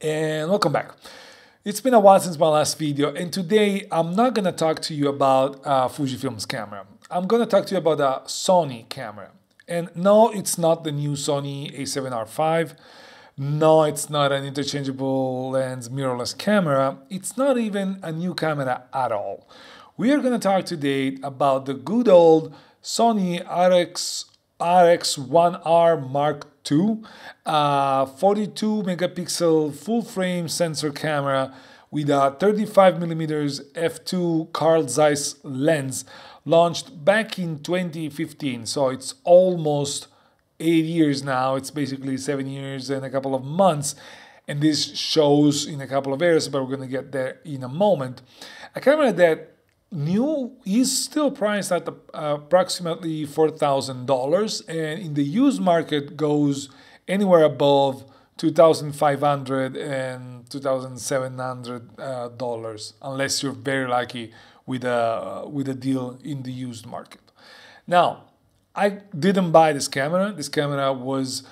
And welcome back. It's been a while since my last video, and today I'm not going to talk to you about Fujifilm's camera. I'm going to talk to you about a Sony camera. And no, it's not the new Sony A7R V. No, it's not an interchangeable lens mirrorless camera. It's not even a new camera at all. We are going to talk today about the good old Sony RX1R MkII, 42 megapixel full frame sensor camera with a 35mm f2 Carl Zeiss lens, launched back in 2015. So it's almost 8 years now. It's basically 7 years and a couple of months. And this shows in a couple of areas, but we're going to get there in a moment. A camera that new is still priced at approximately $4,000, and in the used market goes anywhere above $2,500 and $2,700 unless you're very lucky with a deal in the used market. Now, I didn't buy this camera. This camera was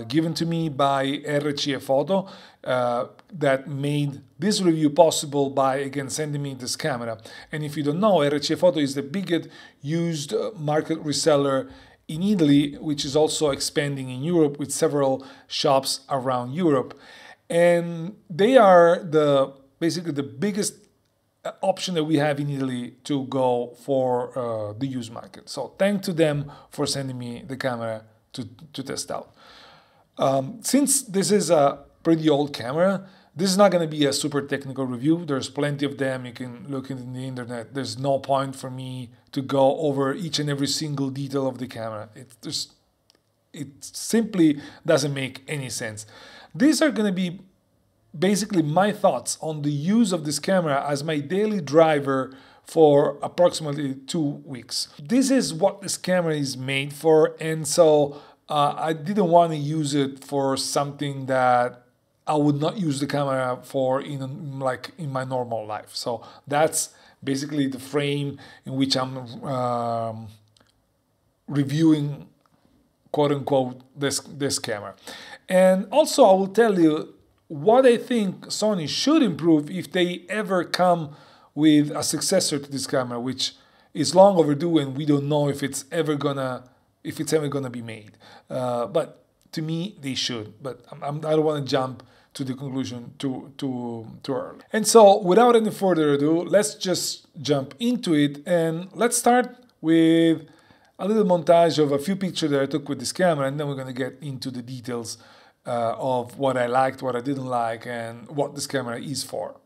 given to me by RCE Photo that made this review possible by, again, sending me this camera. And if you don't know, RCE Photo is the biggest used market reseller in Italy, which is also expanding in Europe with several shops around Europe. And they are basically the biggest option that we have in Italy to go for the used market. So thanks to them for sending me the camera to test out. Since this is a pretty old camera, this is not going to be a super technical review. There's plenty of them. You can look in the internet. There's no point for me to go over each and every single detail of the camera. It simply doesn't make any sense. These are going to be basically my thoughts on the use of this camera as my daily driver for approximately 2 weeks. This is what this camera is made for, and so I didn't want to use it for something that I would not use the camera for in my normal life. So that's basically the frame in which I'm reviewing, quote unquote, this camera. And also I will tell you what I think Sony should improve if they ever come with a successor to this camera, which is long overdue, and we don't know if it's ever gonna be made. But to me, they should. But I don't want to jump to the conclusion too early. And so, without any further ado, let's just jump into it, and let's start with a little montage of a few pictures that I took with this camera, and then we're gonna get into the details of what I liked, what I didn't like, and what this camera is for.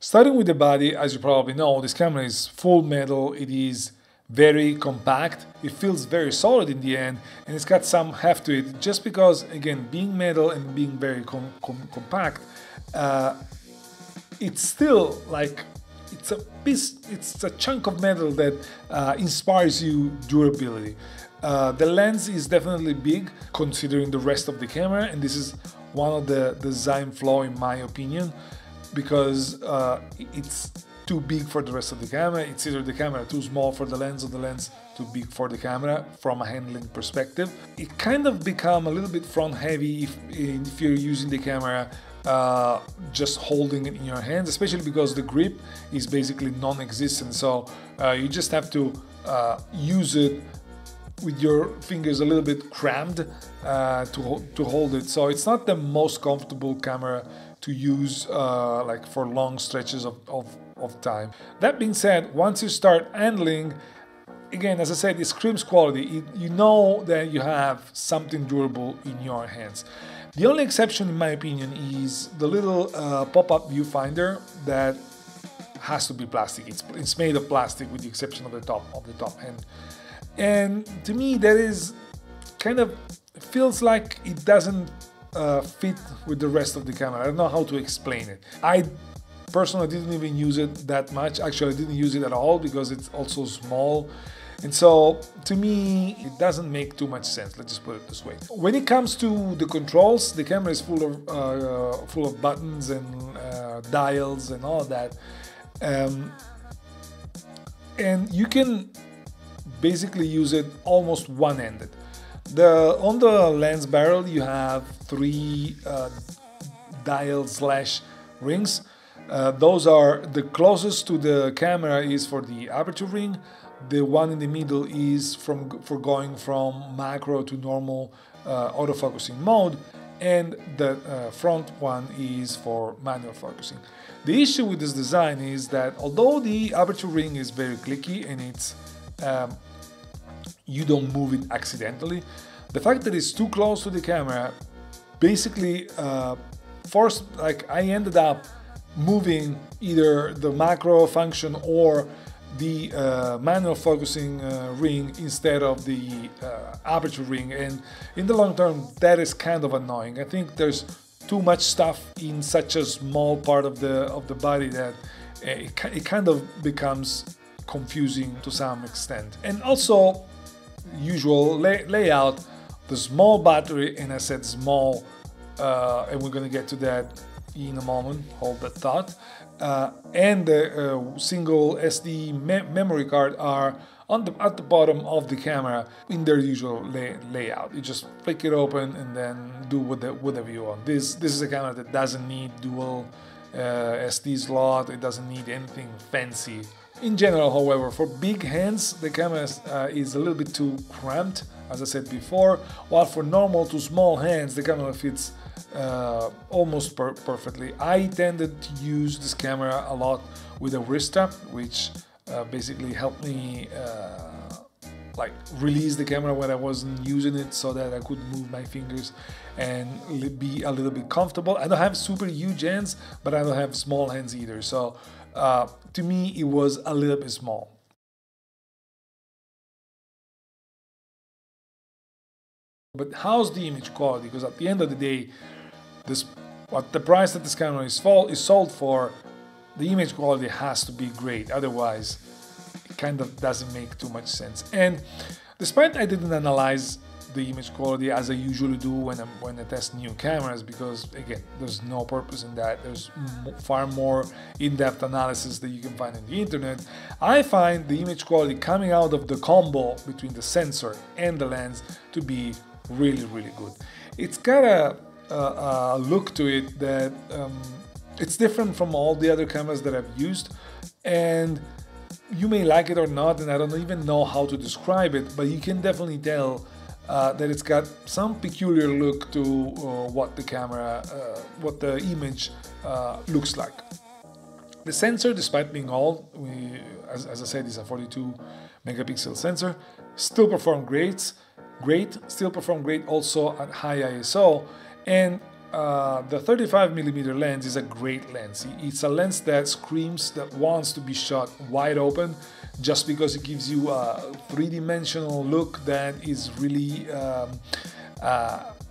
Starting with the body, as you probably know, this camera is full metal, it is very compact, it feels very solid in the end, and it's got some heft to it, just because, again, being metal and being very compact, it's still like, it's a piece, it's a chunk of metal that inspires you durability. The lens is definitely big considering the rest of the camera, and this is one of the design flaw in my opinion, because it's too big for the rest of the camera. It's either the camera too small for the lens or the lens too big for the camera from a handling perspective. It kind of become a little bit front heavy if you're using the camera just holding it in your hands, especially because the grip is basically non-existent, so you just have to use it with your fingers a little bit crammed to hold it. So it's not the most comfortable camera to use like for long stretches of time. That being said, once you start handling, again, as I said, it screams quality. You know that you have something durable in your hands. The only exception, in my opinion, is the little pop-up viewfinder that has to be plastic. It's made of plastic with the exception of the top end. And to me, that is kind of feels like it doesn't fit with the rest of the camera. I don't know how to explain it. I personally didn't even use it that much. Actually, I didn't use it at all because it's also small. And so, to me, it doesn't make too much sense. Let's just put it this way. When it comes to the controls, the camera is full of buttons and dials and all that. And you can basically use it almost one-handed. On the lens barrel, you have 3 dial/rings. Those are the closest to the camera is for the aperture ring. The one in the middle is for going from macro to normal autofocusing mode, and the front one is for manual focusing. The issue with this design is that although the aperture ring is very clicky and it's you don't move it accidentally, the fact that it's too close to the camera basically forced, like, I ended up moving either the macro function or the manual focusing ring instead of the aperture ring, and in the long term that is kind of annoying. I think there's too much stuff in such a small part of the body that it kind of becomes confusing to some extent. And also, usual layout, the small battery, and I said small, and we're gonna get to that in a moment, hold that thought, and the single SD memory card are at the bottom of the camera in their usual layout. You just flick it open and then do whatever you want. This is a camera that doesn't need dual SD slot, it doesn't need anything fancy. In general, however, for big hands, the camera is a little bit too cramped, as I said before, while for normal to small hands, the camera fits almost perfectly. I tended to use this camera a lot with a wrist strap, which basically helped me like release the camera when I wasn't using it, so that I could move my fingers and be a little bit comfortable. I don't have super huge hands, but I don't have small hands either, so to me it was a little bit small. But how's the image quality? Because at the end of the day, what the price that this camera is sold for, the image quality has to be great, otherwise it kind of doesn't make too much sense. And despite I didn't analyze the image quality as I usually do when I test new cameras, because again, there's no purpose in that. There's far more in-depth analysis that you can find on the internet. I find the image quality coming out of the combo between the sensor and the lens to be really good. It's got a look to it that it's different from all the other cameras that I've used, and you may like it or not, and I don't even know how to describe it, but you can definitely tell that it's got some peculiar look to what the image looks like. The sensor, despite being old, as I said, is a 42 megapixel sensor, still perform great, still perform great also at high ISO, and the 35mm lens is a great lens. It's a lens that screams that wants to be shot wide open, just because it gives you a three-dimensional look that is really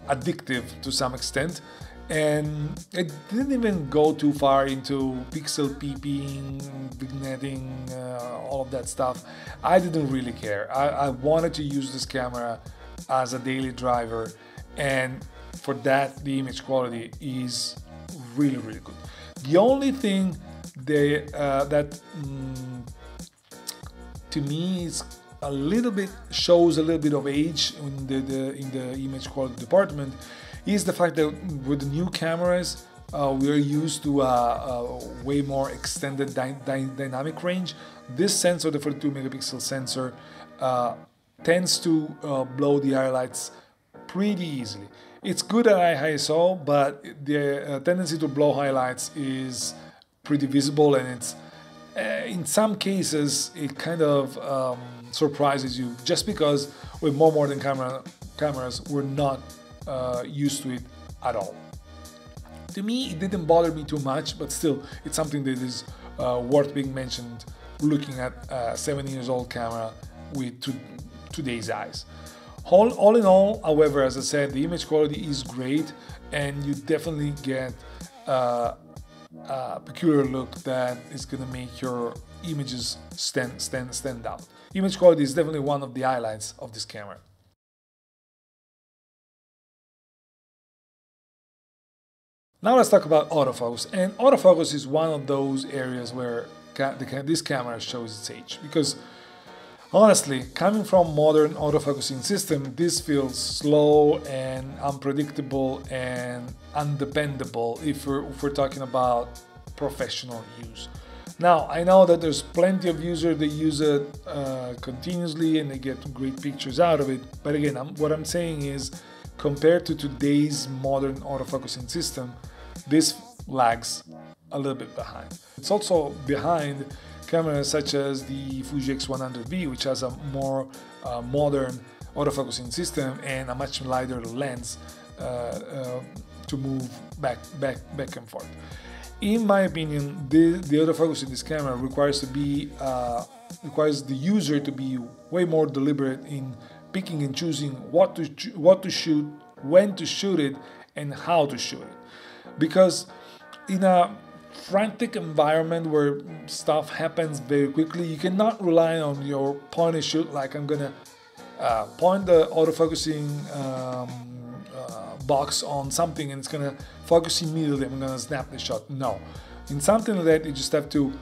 addictive to some extent. And it didn't even go too far into pixel peeping, vignetting, all of that stuff. I didn't really care. I wanted to use this camera as a daily driver, and for that the image quality is really, really good. The only thing that to me is a little bit shows a little bit of age in the image quality department is the fact that with the new cameras we are used to a way more extended dynamic range. This sensor, the 42 megapixel sensor, tends to blow the highlights pretty easily. It's good at high ISO, but the tendency to blow highlights is pretty visible, and it's in some cases it kind of surprises you, just because with more modern cameras we're not used to it at all. To me, it didn't bother me too much, but still, it's something that is worth being mentioned looking at a 7 years old camera with today's eyes. All in all, however, as I said, the image quality is great, and you definitely get a peculiar look that is going to make your images stand out. Image quality is definitely one of the highlights of this camera. Now let's talk about autofocus, and autofocus is one of those areas where this camera shows its age, because honestly, coming from modern autofocusing system, this feels slow and unpredictable and undependable if we're talking about professional use. Now, I know that there's plenty of users that use it continuously and they get great pictures out of it, but again, what I'm saying is, compared to today's modern autofocusing system, this lags a little bit behind. It's also behind cameras such as the Fuji X100V, which has a more modern autofocusing system and a much lighter lens to move back and forth. In my opinion, the autofocus in this camera requires the user to be way more deliberate in picking and choosing what to shoot, when to shoot it, and how to shoot it. Because in a frantic environment where stuff happens very quickly, you cannot rely on your point and shoot, like I'm gonna point the autofocusing box on something and it's gonna focus immediately, I'm gonna snap the shot. No, in something like that you just have to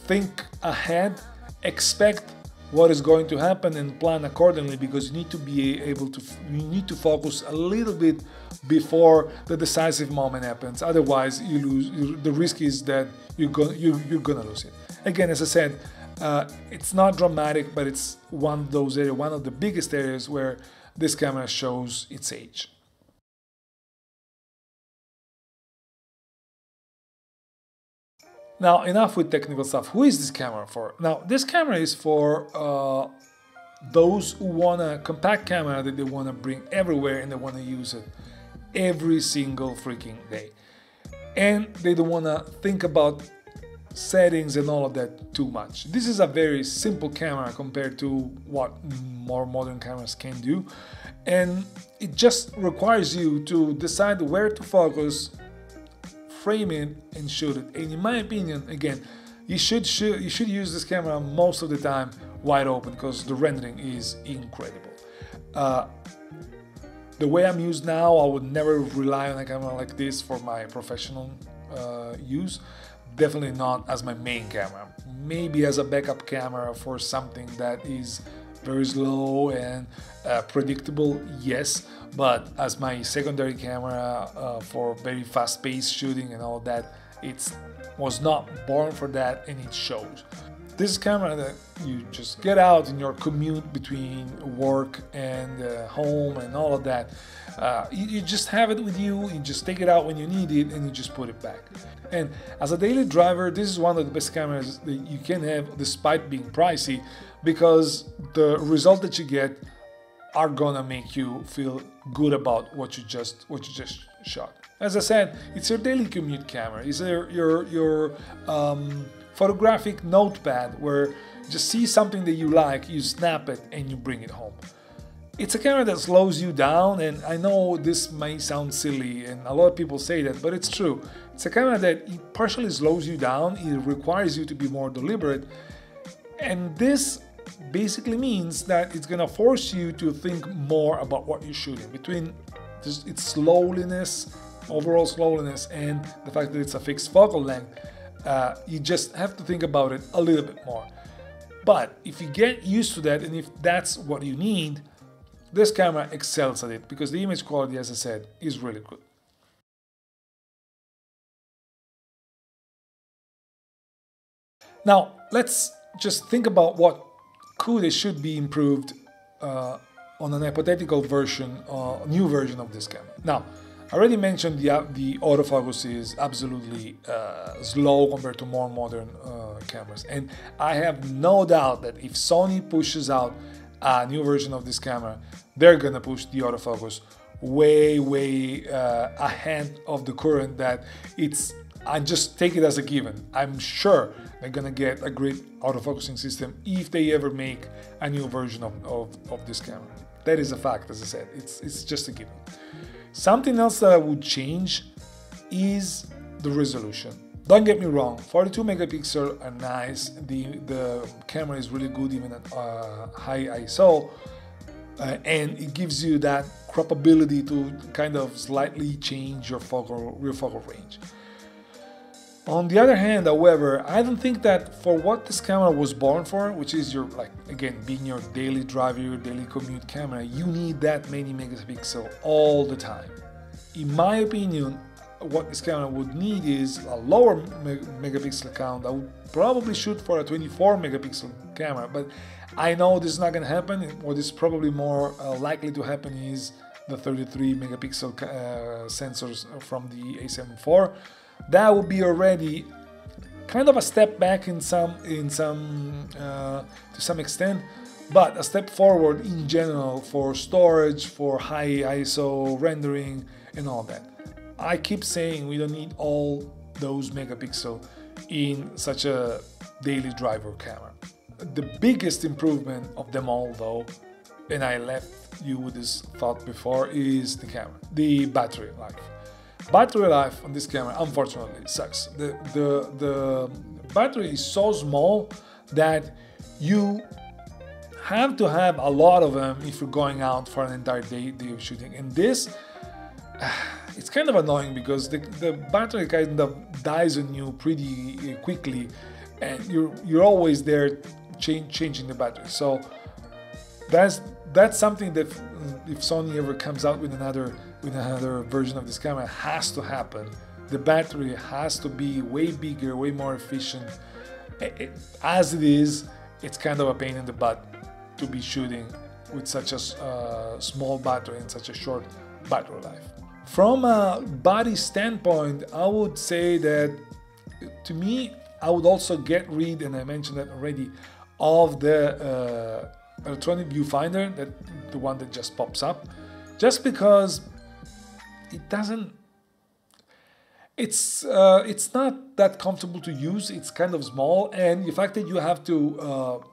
think ahead, expect what is going to happen and plan accordingly, because you need to be able to focus a little bit before the decisive moment happens. Otherwise, you lose. The risk is that you're gonna lose it. Again, as I said, it's not dramatic, but it's one of those areas, one of the biggest areas where this camera shows its age. Now, enough with technical stuff. Who is this camera for? Now, this camera is for those who want a compact camera that they want to bring everywhere and they want to use it every single freaking day. And they don't want to think about settings and all of that too much. This is a very simple camera compared to what more modern cameras can do. And it just requires you to decide where to focus, frame it, and shoot it. And in my opinion, again, you should use this camera most of the time wide open, because the rendering is incredible. The way I'm used now, I would never rely on a camera like this for my professional use. Definitely not as my main camera. Maybe as a backup camera for something that is very slow and predictable, yes, but as my secondary camera for very fast-paced shooting and all of that, it was not born for that, and it shows. This is a camera that you just get out in your commute between work and home and all of that. You just have it with you, you just take it out when you need it, and you just put it back. And as a daily driver, this is one of the best cameras that you can have, despite being pricey, because the result that you get are gonna make you feel good about what you just shot. As I said, it's your daily commute camera. It's your photographic notepad where you just see something that you like, you snap it and you bring it home. It's a camera that slows you down, and I know this may sound silly and a lot of people say that, but it's true. It's a camera that it partially slows you down, it requires you to be more deliberate, and this basically means that it's gonna force you to think more about what you're shooting. Between its slowness, overall slowness, and the fact that it's a fixed focal length, you just have to think about it a little bit more. But if you get used to that, and if that's what you need, this camera excels at it, because the image quality, as I said, is really good. Now, let's just think about what should be improved on an hypothetical version, new version of this camera. Now, I already mentioned the autofocus is absolutely slow compared to more modern cameras, and I have no doubt that if Sony pushes out a new version of this camera, they're gonna push the autofocus way ahead of the current. That I just take it as a given. I'm sure they're gonna get a great autofocusing system if they ever make a new version of this camera. That is a fact, as I said. It's just a given. Something else that I would change is the resolution. Don't get me wrong, 42 megapixels are nice. The camera is really good even at high ISO, and it gives you that croppability to kind of slightly change your focal range. On the other hand, however, I don't think that for what this camera was born for, which is your, like, again, being your daily driver, your daily commute camera, you need that many megapixels all the time. In my opinion, what this camera would need is a lower megapixel count. I would probably shoot for a 24 megapixel camera, but I know this is not going to happen. What is probably more likely to happen is the 33 megapixel sensors from the A7 IV. That would be already kind of a step back to some extent, but a step forward in general for storage, for high ISO rendering and all that. I keep saying we don't need all those megapixels in such a daily driver camera. The biggest improvement of them all, though, and I left you with this thought before, is the battery life. Battery life on this camera, unfortunately, sucks. The battery is so small that you have to have a lot of them if you're going out for an entire day of shooting. And this, it's kind of annoying because the battery kind of dies on you pretty quickly, and you're always there changing the battery. So that's something that if Sony ever comes out with another version of this camera, has to happen. The battery has to be way bigger, way more efficient. As it is, it's kind of a pain in the butt to be shooting with such a small battery and such a short battery life. From a body standpoint, I would say that, to me, I would also get rid, and I mentioned that already, of the electronic viewfinder, the one that just pops up, just because it's not that comfortable to use. It's kind of small, and the fact that you have to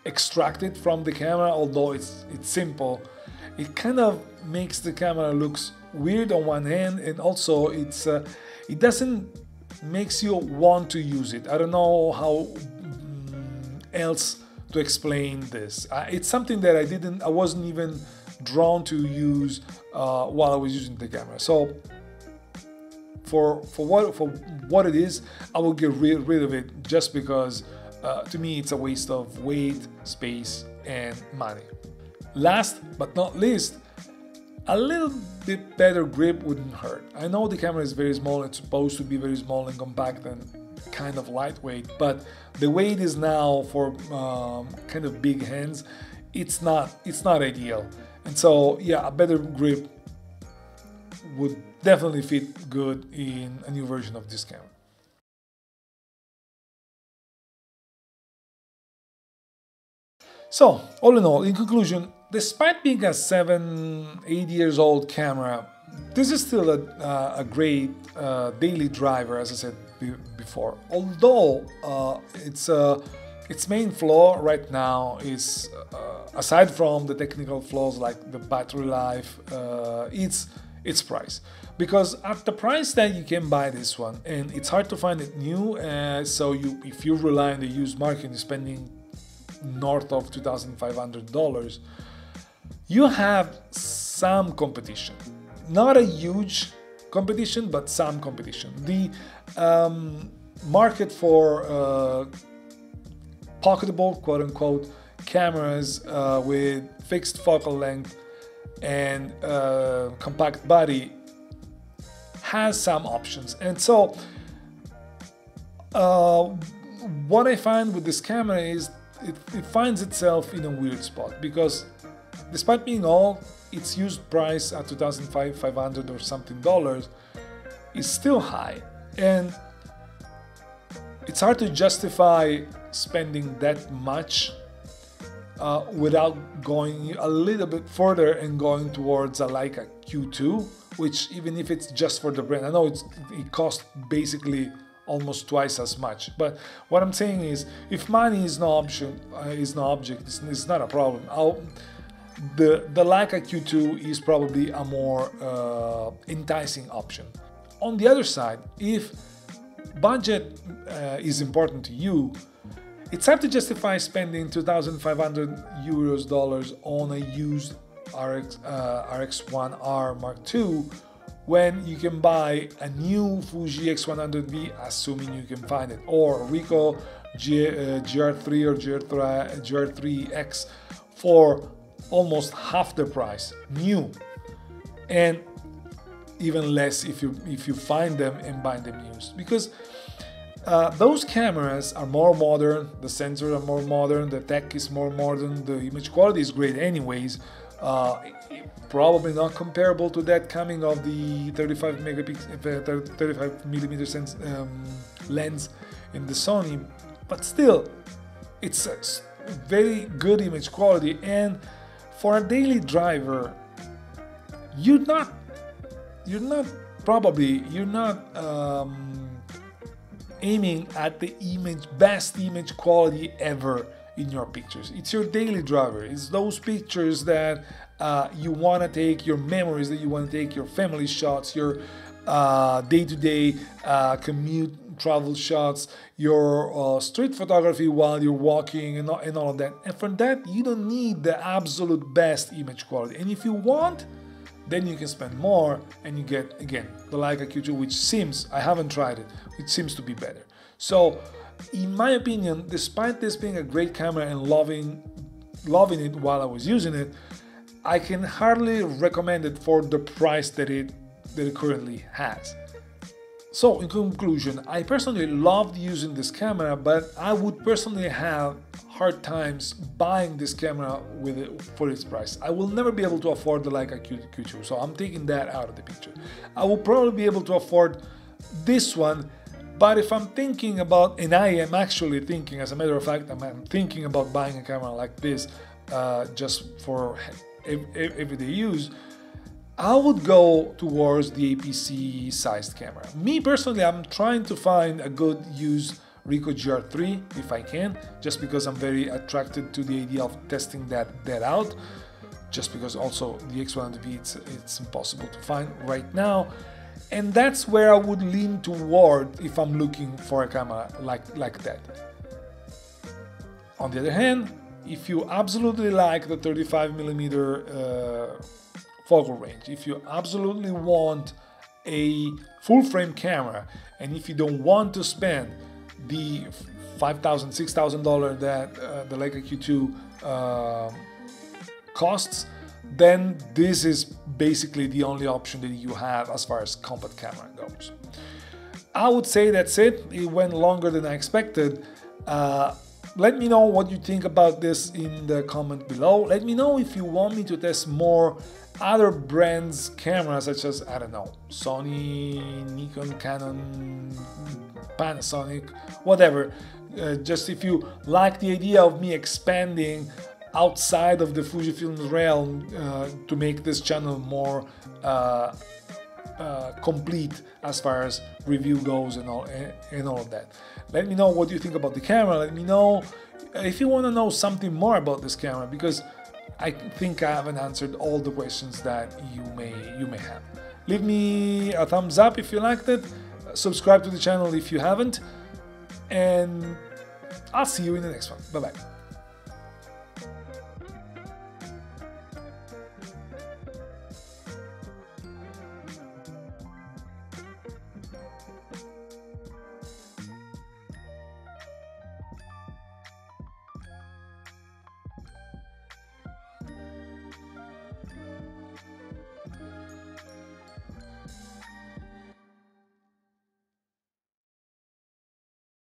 extract it from the camera, although it's simple, it kind of makes the camera looks weird on one hand, and also it doesn't makes you want to use it. I don't know how else to explain this. It's something that I wasn't even drawn to use while I was using the camera. So for what it is, I will get rid of it, just because to me it's a waste of weight, space and money. Last but not least, a little bit better grip wouldn't hurt. I know the camera is very small, it's supposed to be very small and compact and kind of lightweight, but the way it is now for kind of big hands, it's not ideal. And so yeah, a better grip would definitely fit good in a new version of this camera. So, all in all, in conclusion, despite being a 7-8 years old camera, this is still a great daily driver, as I said before. Although its main flaw right now is, aside from the technical flaws like the battery life, its price. Because at the price that you can buy this one, and it's hard to find it new, so if you rely on the used market, you're spending north of $2,500, you have some competition. Not a huge competition, but some competition. The market for pocketable, quote-unquote, cameras with fixed focal length and compact body has some options. And so what I find with this camera is it finds itself in a weird spot, because despite being old, its used price at $2,500 or something is still high, and it's hard to justify spending that much without going a little bit further and going towards a Leica Q2, which, even if it's just for the brand, I know it costs basically almost twice as much. But what I'm saying is, if money is no option, is no object, it's not a problem. The Leica Q2 is probably a more enticing option. On the other side, if budget is important to you, it's hard to justify spending 2,500 dollars on a used RX1R MkII when you can buy a new Fuji X100V, assuming you can find it, or Ricoh Gr3 or Gr3X for almost half the price, new, and even less if you find them and buy them used, because those cameras are more modern, the sensors are more modern, the tech is more modern, the image quality is great anyways. Probably not comparable to that coming of the 35mm lens in the Sony, but still, it's a very good image quality. And for a daily driver, you're not aiming at the best image quality ever in your pictures. It's your daily driver. It's those pictures that you want to take, your memories that you want to take, your family shots, your day-to-day commute travel shots, your street photography while you're walking, and all of that. And for that, you don't need the absolute best image quality. And if you want, then you can spend more and you get, again, the Leica Q2, which seems, I haven't tried it, it seems to be better. So, in my opinion, despite this being a great camera and loving it while I was using it, I can hardly recommend it for the price that it currently has. So, in conclusion, I personally loved using this camera, but I would personally have hard times buying this camera for its price. I will never be able to afford the Leica Q2, so I'm taking that out of the picture. I will probably be able to afford this one, but if I'm thinking about, and I am actually thinking, as a matter of fact, I'm thinking about buying a camera like this just for everyday use, I would go towards the APSC sized camera. Me personally, I'm trying to find a good used Ricoh Gr3 if I can, just because I'm very attracted to the idea of testing that out, just because also the X100V it's impossible to find right now, and that's where I would lean toward if I'm looking for a camera like that. On the other hand, if you absolutely like the 35mm focal range, if you absolutely want a full frame camera, and if you don't want to spend the $5,000, $6,000 that the Leica Q2 costs, then this is basically the only option that you have as far as compact camera goes. I would say that's it. It went longer than I expected. Let me know what you think about this in the comment below. Let me know if you want me to test more other brands' cameras, such as, I don't know, Sony, Nikon, Canon, Panasonic, whatever. Just if you like the idea of me expanding outside of the Fujifilm realm to make this channel more complete as far as review goes and all of that. Let me know what you think about the camera. Let me know if you want to know something more about this camera, because I think I haven't answered all the questions that you may have. Leave me a thumbs up if you liked it. Subscribe to the channel if you haven't, and I'll see you in the next one. Bye bye.